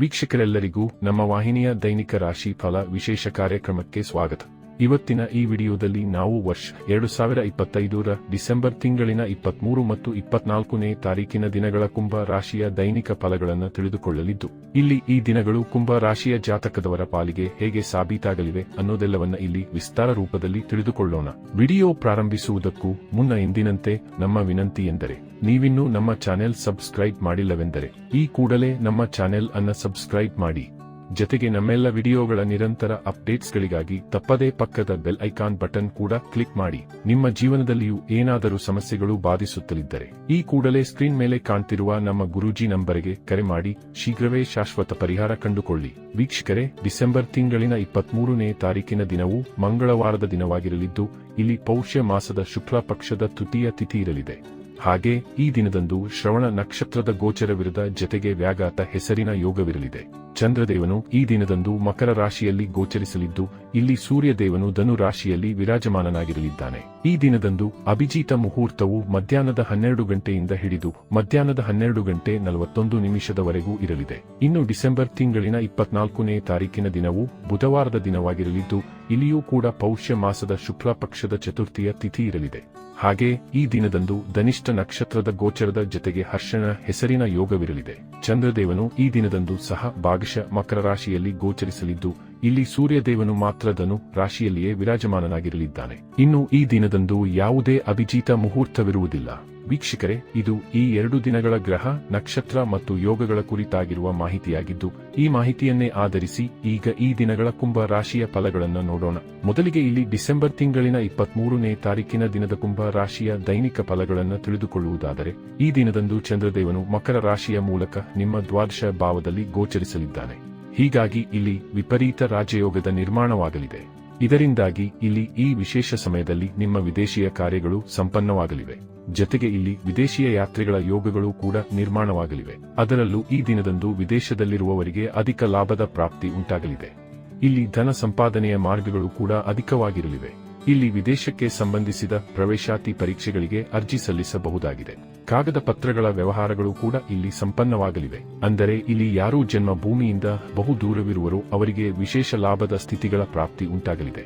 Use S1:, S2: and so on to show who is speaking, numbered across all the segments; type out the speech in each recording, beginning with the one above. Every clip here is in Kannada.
S1: ವೀಕ್ಷಕರೆಲ್ಲರಿಗೂ ನಮ್ಮ ವಾಹಿನಿಯ ದೈನಿಕ ರಾಶಿ ಫಲ ವಿಶೇಷ ಕಾರ್ಯಕ್ರಮಕ್ಕೆ ಸ್ವಾಗತ. ಇವತ್ತಿನ ಈ ವಿಡಿಯೋದಲ್ಲಿ ನಾವು ವರ್ಷ 2025ರ ಡಿಸೆಂಬರ್ ತಿಂಗಳಿನ 23 ಮತ್ತು 24ನೇ ತಾರೀಕಿನ ದಿನಗಳ ಕುಂಭ ರಾಶಿಯ ದೈನಿಕ ಫಲಗಳನ್ನು ತಿಳಿದುಕೊಳ್ಳಲಿದ್ದು, ಇಲ್ಲಿ ಈ ದಿನಗಳು ಕುಂಭ ರಾಶಿಯ ಜಾತಕದವರ ಪಾಲಿಗೆ ಹೇಗೆ ಸಾಬೀತಾಗಲಿವೆ ಅನ್ನೋದೆಲ್ಲವನ್ನ ಇಲ್ಲಿ ವಿಸ್ತಾರ ರೂಪದಲ್ಲಿ ತಿಳಿದುಕೊಳ್ಳೋಣ. ವಿಡಿಯೋ ಪ್ರಾರಂಭಿಸುವುದಕ್ಕೂ ಮುನ್ನ ಎಂದಿನಂತೆ ನಮ್ಮ ವಿನಂತಿ ಎಂದರೆ, ನೀವಿನ್ನೂ ನಮ್ಮ ಚಾನೆಲ್ ಸಬ್ಸ್ಕ್ರೈಬ್ ಮಾಡಿಲ್ಲವೆಂದರೆ ಈ ಕೂಡಲೇ ನಮ್ಮ ಚಾನೆಲ್ ಅನ್ನು ಸಬ್ಸ್ಕ್ರೈಬ್ ಮಾಡಿ. ಜೊತೆಗೆ ನಮ್ಮೆಲ್ಲ ವಿಡಿಯೋಗಳ ನಿರಂತರ ಅಪ್ಡೇಟ್ಸ್ಗಳಿಗಾಗಿ ತಪ್ಪದೇ ಪಕ್ಕದ ಬೆಲ್ ಐಕಾನ್ ಬಟನ್ ಕೂಡ ಕ್ಲಿಕ್ ಮಾಡಿ. ನಿಮ್ಮ ಜೀವನದಲ್ಲಿಯೂ ಏನಾದರೂ ಸಮಸ್ಯೆಗಳು ಬಾಧಿಸುತ್ತಲಿದ್ದರೆ ಈ ಕೂಡಲೇ ಸ್ಕ್ರೀನ್ ಮೇಲೆ ಕಾಣ್ತಿರುವ ನಮ್ಮ ಗುರೂಜಿ ನಂಬರ್ಗೆ ಕರೆ ಮಾಡಿ ಶೀಘ್ರವೇ ಶಾಶ್ವತ ಪರಿಹಾರ ಕಂಡುಕೊಳ್ಳಿ. ವೀಕ್ಷಕರೇ, ಡಿಸೆಂಬರ್ ತಿಂಗಳಿನ 23ನೇ ತಾರೀಕಿನ ದಿನವು ಮಂಗಳವಾರದ ದಿನವಾಗಿರಲಿದ್ದು, ಇಲ್ಲಿ ಪೌಷ್ಯ ಮಾಸದ ಶುಕ್ಲ ಪಕ್ಷದ ತೃತೀಯ ತಿಥಿ ಇರಲಿದೆ. ಹಾಗೆ ಈ ದಿನದಂದು ಶ್ರವಣ ನಕ್ಷತ್ರದ ಗೋಚರವಿರದ ಜತೆಗೆ ವ್ಯಾಘಾತ ಹೆಸರಿನ ಯೋಗವಿರಲಿದೆ. ಚಂದ್ರದೇವನು ಈ ದಿನದಂದು ಮಕರ ರಾಶಿಯಲ್ಲಿ ಗೋಚರಿಸಲಿದ್ದು, ಇಲ್ಲಿ ಸೂರ್ಯದೇವನು ಧನು ರಾಶಿಯಲ್ಲಿ ವಿರಾಜಮಾನನಾಗಿರಲಿದ್ದಾನೆ. ಈ ದಿನದಂದು ಅಭಿಜಿತ ಮುಹೂರ್ತವು ಮಧ್ಯಾಹ್ನದ 12 ಗಂಟೆಯಿಂದ ಹಿಡಿದು ಮಧ್ಯಾಹ್ನದ 12:41 ಇರಲಿದೆ. ಇನ್ನು ಡಿಸೆಂಬರ್ ತಿಂಗಳಿನ 24ನೇ ತಾರೀಕಿನ ದಿನವು ಬುಧವಾರದ ದಿನವಾಗಿರಲಿದ್ದು, ಇಲ್ಲಿಯೂ ಕೂಡ ಪೌಷ್ಯ ಮಾಸದ ಶುಕ್ಲ ಪಕ್ಷದ ಚತುರ್ಥಿಯ ತಿಥಿ ಇರಲಿದೆ. ಹಾಗೆ ಈ ದಿನದಂದು ಧನಿಷ್ಠ ನಕ್ಷತ್ರದ ಗೋಚರದ ಜತೆಗೆ ಹರ್ಷಣ ಹೆಸರಿನ ಯೋಗವಿರಲಿದೆ. ಚಂದ್ರದೇವನು ಈ ದಿನದಂದು ಸಹ ಭಾಗಶಃ ಮಕರ ರಾಶಿಯಲ್ಲಿ ಗೋಚರಿಸಲಿದ್ದು, ಇಲ್ಲಿ ಸೂರ್ಯದೇವನು ಮಾತ್ರ ಧನು ರಾಶಿಯಲ್ಲಿಯೇ ವಿರಾಜಮಾನನಾಗಿರಲಿದ್ದಾನೆ. ಇನ್ನು ಈ ದಿನದಂದು ಯಾವುದೇ ಅಭಿಜಿತ ಮುಹೂರ್ತವಿರುವುದಿಲ್ಲ. ವೀಕ್ಷಕರೇ, ಇದು ಈ 2 ದಿನಗಳ ಗ್ರಹ, ನಕ್ಷತ್ರ ಮತ್ತು ಯೋಗಗಳ ಕುರಿತಾಗಿರುವ ಮಾಹಿತಿಯಾಗಿದ್ದು, ಈ ಮಾಹಿತಿಯನ್ನೇ ಆಧರಿಸಿ ಈಗ ಈ ದಿನಗಳ ಕುಂಭ ರಾಶಿಯ ಫಲಗಳನ್ನು ನೋಡೋಣ. ಮೊದಲಿಗೆ ಇಲ್ಲಿ ಡಿಸೆಂಬರ್ ತಿಂಗಳಿನ 23ನೇ ತಾರೀಕಿನ ದಿನದ ಕುಂಭ ರಾಶಿಯ ದೈನಿಕ ಫಲಗಳನ್ನು ತಿಳಿದುಕೊಳ್ಳುವುದಾದರೆ, ಈ ದಿನದಂದು ಚಂದ್ರದೇವನು ಮಕರ ರಾಶಿಯ ಮೂಲಕ ನಿಮ್ಮ ದ್ವಾದಶ ಭಾವದಲ್ಲಿ ಗೋಚರಿಸಲಿದ್ದಾನೆ. ಹೀಗಾಗಿ ಇಲ್ಲಿ ವಿಪರೀತ ರಾಜಯೋಗದ ನಿರ್ಮಾಣವಾಗಲಿದೆ. ಇದರಿಂದಾಗಿ ಇಲ್ಲಿ ಈ ವಿಶೇಷ ಸಮಯದಲ್ಲಿ ನಿಮ್ಮ ವಿದೇಶೀಯ ಕಾರ್ಯಗಳು ಸಂಪನ್ನವಾಗಲಿವೆ. ಜತೆಗೆ ಇಲ್ಲಿ ವಿದೇಶೀಯ ಯಾತ್ರೆಗಳ ಯೋಗಗಳು ಕೂಡ ನಿರ್ಮಾಣವಾಗಲಿವೆ. ಅದರಲ್ಲೂ ಈ ದಿನದಂದು ವಿದೇಶದಲ್ಲಿರುವವರಿಗೆ ಅಧಿಕ ಲಾಭದ ಪ್ರಾಪ್ತಿ ಉಂಟಾಗಲಿದೆ. ಇಲ್ಲಿ ಧನ ಸಂಪಾದನೆಯ ಮಾರ್ಗಗಳು ಕೂಡ ಅಧಿಕವಾಗಿರಲಿವೆ. ಇಲ್ಲಿ ವಿದೇಶಕ್ಕೆ ಸಂಬಂಧಿಸಿದ ಪ್ರವೇಶಾತಿ ಪರೀಕ್ಷೆಗಳಿಗೆ ಅರ್ಜಿ ಸಲ್ಲಿಸಬಹುದಾಗಿದೆ. ಕಾಗದ ಪತ್ರಗಳ ವ್ಯವಹಾರಗಳು ಕೂಡ ಇಲ್ಲಿ ಸಂಪನ್ನವಾಗಲಿವೆ. ಅಂದರೆ ಇಲ್ಲಿ ಯಾರೂ ಜನ್ಮ ಭೂಮಿಯಿಂದ ಬಹು ದೂರವಿರುವರೋ ಅವರಿಗೆ ವಿಶೇಷ ಲಾಭದ ಸ್ಥಿತಿಗಳ ಪ್ರಾಪ್ತಿ ಉಂಟಾಗಲಿದೆ.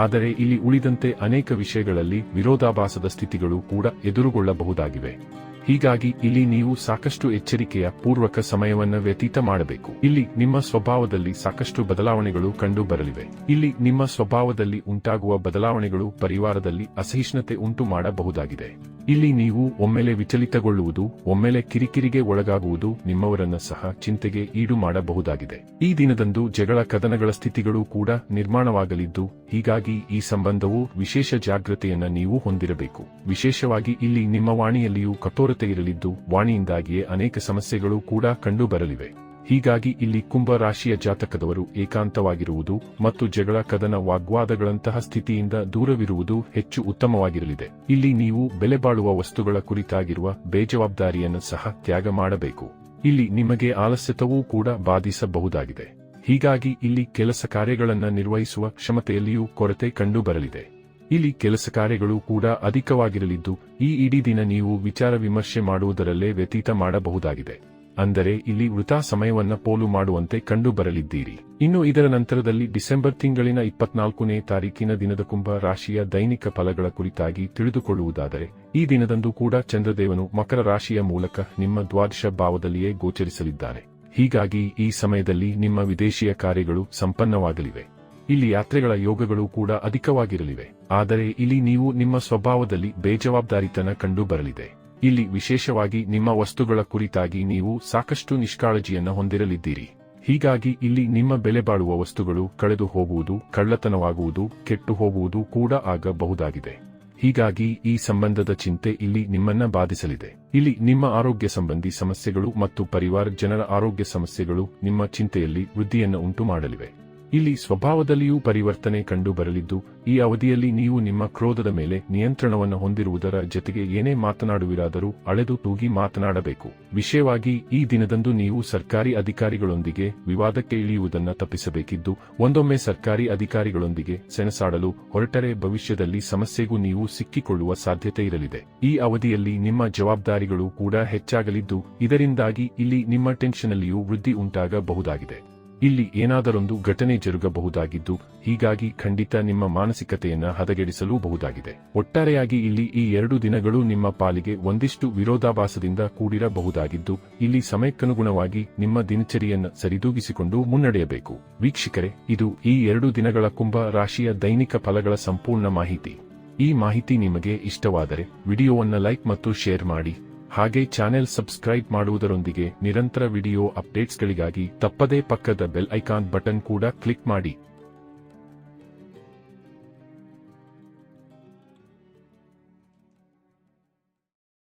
S1: ಆದರೆ ಇಲ್ಲಿ ಉಳಿದಂತೆ ಅನೇಕ ವಿಷಯಗಳಲ್ಲಿ ವಿರೋಧಾಭಾಸದ ಸ್ಥಿತಿಗಳು ಕೂಡ ಎದುರುಗೊಳ್ಳಬಹುದಾಗಿವೆ. ಹೀಗಾಗಿ ಇಲ್ಲಿ ನೀವು ಸಾಕಷ್ಟು ಎಚ್ಚರಿಕೆಯ ಪೂರ್ವಕ ಸಮಯವನ್ನ ವ್ಯತೀತ ಮಾಡಬೇಕು. ಇಲ್ಲಿ ನಿಮ್ಮ ಸ್ವಭಾವದಲ್ಲಿ ಸಾಕಷ್ಟು ಬದಲಾವಣೆಗಳು ಕಂಡು ಬರಲಿವೆ. ಇಲ್ಲಿ ನಿಮ್ಮ ಸ್ವಭಾವದಲ್ಲಿ ಉಂಟಾಗುವ ಬದಲಾವಣೆಗಳು ಪರಿವಾರದಲ್ಲಿ ಅಸಹಿಷ್ಣುತೆ ಉಂಟು ಮಾಡಬಹುದಾಗಿದೆ. ಇಲ್ಲಿ ನೀವು ಒಮ್ಮೆಲೆ ವಿಚಲಿತಗೊಳ್ಳುವುದು, ಒಮ್ಮೆಲೆ ಕಿರಿಕಿರಿಗೆ ಒಳಗಾಗುವುದು ನಿಮ್ಮವರನ್ನ ಸಹ ಚಿಂತೆಗೆ ಈಡು ಮಾಡಬಹುದಾಗಿದೆ. ಈ ದಿನದಂದು ಜಗಳ ಕದನಗಳ ಸ್ಥಿತಿಗಳು ಕೂಡ ನಿರ್ಮಾಣವಾಗಲಿದ್ದು, ಹೀಗಾಗಿ ಈ ಸಂಬಂಧವು ವಿಶೇಷ ಜಾಗೃತೆಯನ್ನ ನೀವು ಹೊಂದಿರಬೇಕು. ವಿಶೇಷವಾಗಿ ಇಲ್ಲಿ ನಿಮ್ಮ ವಾಣಿಯಲ್ಲಿಯೂ ಕಠೋರತೆ ಇರಲಿದ್ದು, ವಾಣಿಯಿಂದಾಗಿಯೇ ಅನೇಕ ಸಮಸ್ಯೆಗಳು ಕೂಡ ಕಂಡು ಬರಲಿವೆ. ಹೀಗಾಗಿ ಇಲ್ಲಿ ಕುಂಭ ರಾಶಿಯ ಜಾತಕದವರು ಏಕಾಂತವಾಗಿರುವುದು ಮತ್ತು ಜಗಳ ಕದನ ವಾಗ್ವಾದಗಳಂತಹ ಸ್ಥಿತಿಯಿಂದ ದೂರವಿರುವುದು ಹೆಚ್ಚು ಉತ್ತಮವಾಗಿರಲಿದೆ. ಇಲ್ಲಿ ನೀವು ಬೆಲೆ ಬಾಳುವ ವಸ್ತುಗಳ ಕುರಿತಾಗಿರುವ ಬೇಜವಾಬ್ದಾರಿಯನ್ನು ಸಹ ತ್ಯಾಗ ಮಾಡಬೇಕು. ಇಲ್ಲಿ ನಿಮಗೆ ಆಲಸ್ಯತವೂ ಕೂಡ ಬಾಧಿಸಬಹುದಾಗಿದೆ. ಹೀಗಾಗಿ ಇಲ್ಲಿ ಕೆಲಸ ಕಾರ್ಯಗಳನ್ನು ನಿರ್ವಹಿಸುವ ಕ್ಷಮತೆಯಲ್ಲಿಯೂ ಕೊರತೆ ಕಂಡು ಬರಲಿದೆ. ಇಲ್ಲಿ ಕೆಲಸ ಕಾರ್ಯಗಳು ಕೂಡ ಅಧಿಕವಾಗಿರಲಿದ್ದು, ಈ ಇಡೀ ದಿನ ನೀವು ವಿಚಾರ ವಿಮರ್ಶೆ ಮಾಡುವುದರಲ್ಲೇ ವ್ಯತೀತ ಮಾಡಬಹುದಾಗಿದೆ. ಅಂದರೆ ಇಲ್ಲಿ ವೃಥಾ ಸಮಯವನ್ನ ಪೋಲು ಮಾಡುವಂತೆ ಕಂಡು ಬರಲಿದ್ದೀರಿ. ಇನ್ನು ಇದರ ನಂತರದಲ್ಲಿ ಡಿಸೆಂಬರ್ ತಿಂಗಳಿನ 24ನೇ ತಾರೀಕಿನ ದಿನದ ಕುಂಭ ರಾಶಿಯ ದೈನಿಕ ಫಲಗಳ ಕುರಿತಾಗಿ ತಿಳಿದುಕೊಳ್ಳುವುದಾದರೆ, ಈ ದಿನದಂದು ಕೂಡ ಚಂದ್ರದೇವನು ಮಕರ ರಾಶಿಯ ಮೂಲಕ ನಿಮ್ಮ ದ್ವಾದಶ ಭಾವದಲ್ಲಿಯೇ ಗೋಚರಿಸಲಿದ್ದಾನೆ. ಹೀಗಾಗಿ ಈ ಸಮಯದಲ್ಲಿ ನಿಮ್ಮ ವಿದೇಶೀಯ ಕಾರ್ಯಗಳು ಸಂಪನ್ನವಾಗಲಿವೆ. ಇಲ್ಲಿ ಯಾತ್ರೆಗಳ ಯೋಗಗಳು ಕೂಡ ಅಧಿಕವಾಗಿರಲಿವೆ. ಆದರೆ ಇಲ್ಲಿ ನೀವು ನಿಮ್ಮ ಸ್ವಭಾವದಲ್ಲಿ ಬೇಜವಾಬ್ದಾರಿತನ ಕಂಡು ಬರಲಿದೆ. ಇಲ್ಲಿ ವಿಶೇಷವಾಗಿ ನಿಮ್ಮ ವಸ್ತುಗಳ ಕುರಿತಾಗಿ ನೀವು ಸಾಕಷ್ಟು ನಿಷ್ಕಾಳಜಿಯನ್ನು ಹೊಂದಿರಲಿದ್ದೀರಿ. ಹೀಗಾಗಿ ಇಲ್ಲಿ ನಿಮ್ಮ ಬೆಲೆ ಬಾಳುವ ವಸ್ತುಗಳು ಕಳೆದು ಹೋಗುವುದು, ಕಳ್ಳತನವಾಗುವುದು, ಕೆಟ್ಟು ಹೋಗುವುದು ಕೂಡ ಆಗಬಹುದಾಗಿದೆ. ಹೀಗಾಗಿ ಈ ಸಂಬಂಧದ ಚಿಂತೆ ಇಲ್ಲಿ ನಿಮ್ಮನ್ನ ಬಾಧಿಸಲಿದೆ. ಇಲ್ಲಿ ನಿಮ್ಮ ಆರೋಗ್ಯ ಸಂಬಂಧಿ ಸಮಸ್ಯೆಗಳು ಮತ್ತು ಪರಿವಾರ ಜನರ ಆರೋಗ್ಯ ಸಮಸ್ಯೆಗಳು ನಿಮ್ಮ ಚಿಂತೆಯಲ್ಲಿ ವೃದ್ಧಿಯನ್ನು ಉಂಟು ಮಾಡಲಿವೆ. ಇಲ್ಲಿ ಸ್ವಭಾವದಲ್ಲಿಯೂ ಪರಿವರ್ತನೆ ಕಂಡು ಬರಲಿದ್ದು, ಈ ಅವಧಿಯಲ್ಲಿ ನೀವು ನಿಮ್ಮ ಕ್ರೋಧದ ಮೇಲೆ ನಿಯಂತ್ರಣವನ್ನು ಹೊಂದಿರುವುದರ ಜೊತೆಗೆ ಏನೇ ಮಾತನಾಡುವಿರಾದರೂ ಅಳೆದು ತೂಗಿ ಮಾತನಾಡಬೇಕು. ವಿಶೇಷವಾಗಿ ಈ ದಿನದಂದು ನೀವು ಸರ್ಕಾರಿ ಅಧಿಕಾರಿಗಳೊಂದಿಗೆ ವಿವಾದಕ್ಕೆ ಇಳಿಯುವುದನ್ನು ತಪ್ಪಿಸಬೇಕಿದ್ದು, ಒಂದೊಮ್ಮೆ ಸರ್ಕಾರಿ ಅಧಿಕಾರಿಗಳೊಂದಿಗೆ ಸೆಣಸಾಡಲು ಹೊರಟರೆ ಭವಿಷ್ಯದಲ್ಲಿ ಸಮಸ್ಯೆಗೂ ನೀವು ಸಿಕ್ಕಿಕೊಳ್ಳುವ ಸಾಧ್ಯತೆ ಇರಲಿದೆ. ಈ ಅವಧಿಯಲ್ಲಿ ನಿಮ್ಮ ಜವಾಬ್ದಾರಿಗಳು ಕೂಡ ಹೆಚ್ಚಾಗಲಿದ್ದು, ಇದರಿಂದಾಗಿ ಇಲ್ಲಿ ನಿಮ್ಮ ಟೆನ್ಷನ್ನಲ್ಲಿಯೂ ವೃದ್ಧಿ ಉಂಟಾಗಬಹುದಾಗಿದೆ. ಇಲ್ಲಿ ಏನಾದರೊಂದು ಘಟನೆ ಜರುಗಬಹುದಾಗಿದ್ದು, ಹೀಗಾಗಿ ಖಂಡಿತ ನಿಮ್ಮ ಮಾನಸಿಕತೆಯನ್ನ ಹದಗೆಡಿಸಲೂಬಹುದಾಗಿದೆ. ಒಟ್ಟಾರೆಯಾಗಿ ಇಲ್ಲಿ ಈ 2 ದಿನಗಳು ನಿಮ್ಮ ಪಾಲಿಗೆ ಒಂದಿಷ್ಟು ವಿರೋಧಾಭಾಸದಿಂದ ಕೂಡಿರಬಹುದಾಗಿದ್ದು, ಇಲ್ಲಿ ಸಮಯಕ್ಕನುಗುಣವಾಗಿ ನಿಮ್ಮ ದಿನಚರಿಯನ್ನು ಸರಿದೂಗಿಸಿಕೊಂಡು ಮುನ್ನಡೆಯಬೇಕು. ವೀಕ್ಷಕರೇ, ಇದು ಈ 2 ದಿನಗಳ ಕುಂಭ ರಾಶಿಯ ದೈನಿಕ ಫಲಗಳ ಸಂಪೂರ್ಣ ಮಾಹಿತಿ. ಈ ಮಾಹಿತಿ ನಿಮಗೆ ಇಷ್ಟವಾದರೆ ವಿಡಿಯೋವನ್ನು ಲೈಕ್ ಮತ್ತು ಶೇರ್ ಮಾಡಿ. ಹಾಗೆ ಚಾನೆಲ್ ಸಬ್ಸ್ಕ್ರೈಬ್ ಮಾಡುವುದರೊಂದಿಗೆ ನಿರಂತರ ವಿಡಿಯೋ ಅಪ್ಡೇಟ್ಸ್ಗಳಿಗಾಗಿ ತಪ್ಪದೇ ಪಕ್ಕದ ಬೆಲ್ ಐಕಾನ್ ಬಟನ್ ಕೂಡ ಕ್ಲಿಕ್ ಮಾಡಿ.